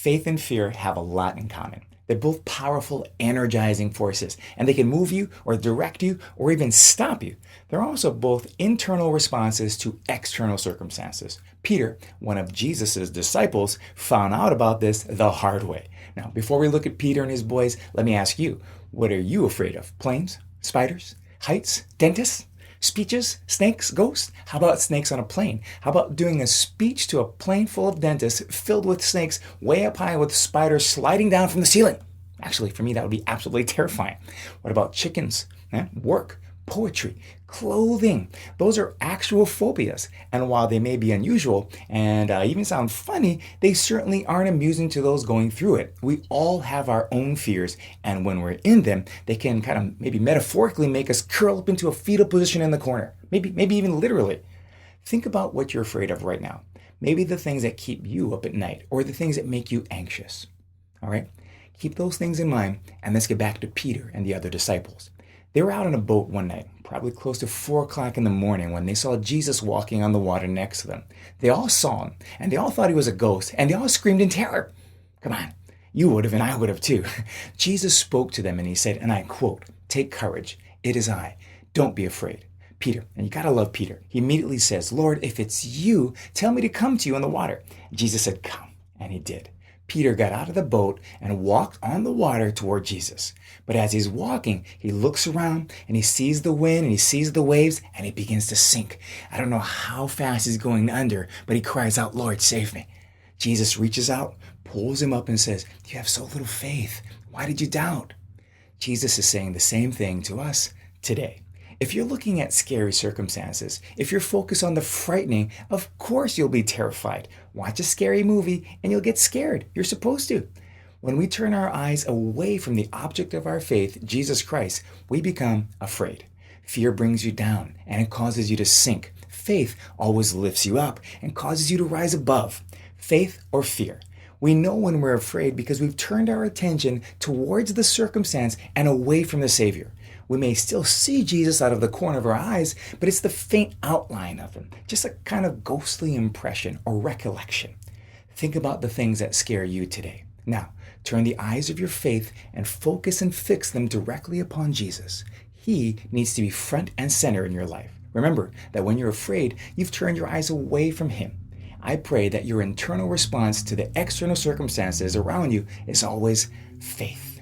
Faith and fear have a lot in common. They're both powerful, energizing forces, and they can move you or direct you or even stop you. They're also both internal responses to external circumstances. Peter, one of Jesus' disciples, found out about this the hard way. Now, before we look at Peter and his boys, let me ask you, what are you afraid of? Planes? Spiders? Heights? Dentists? Speeches? Snakes? Ghosts? How about snakes on a plane? How about doing a speech to a plane full of dentists filled with snakes way up high with spiders sliding down from the ceiling? Actually, for me, that would be absolutely terrifying. What about chickens? Work? Poetry? Clothing? Those are actual phobias. And while they may be unusual and even sound funny, they certainly aren't amusing to those going through it. We all have our own fears, and when we're in them, they can kind of maybe metaphorically make us curl up into a fetal position in the corner. Maybe even literally. Think about what you're afraid of right now. Maybe the things that keep you up at night or the things that make you anxious. All right? Keep those things in mind, and let's get back to Peter and the other disciples. They were out on a boat one night, probably close to 4 o'clock in the morning, when they saw Jesus walking on the water next to them. They all saw him, and they all thought he was a ghost, and they all screamed in terror. Come on, you would have, and I would have too. Jesus spoke to them, and he said, and I quote, "Take courage, it is I. Don't be afraid." Peter, and you gotta love Peter, he immediately says, "Lord, if it's you, tell me to come to you on the water." Jesus said, "Come," and he did. Peter got out of the boat and walked on the water toward Jesus. But as he's walking, he looks around and he sees the wind and he sees the waves and he begins to sink. I don't know how fast he's going under, but he cries out, "Lord, save me." Jesus reaches out, pulls him up and says, "You have so little faith. Why did you doubt?" Jesus is saying the same thing to us today. If you're looking at scary circumstances, if you're focused on the frightening, of course you'll be terrified. Watch a scary movie and you'll get scared. You're supposed to. When we turn our eyes away from the object of our faith, Jesus Christ, we become afraid. Fear brings you down and it causes you to sink. Faith always lifts you up and causes you to rise above. Faith or fear. We know when we're afraid because we've turned our attention towards the circumstance and away from the Savior. We may still see Jesus out of the corner of our eyes, but it's the faint outline of him, just a kind of ghostly impression or recollection. Think about the things that scare you today. Now, turn the eyes of your faith and focus and fix them directly upon Jesus. He needs to be front and center in your life. Remember that when you're afraid, you've turned your eyes away from him. I pray that your internal response to the external circumstances around you is always faith.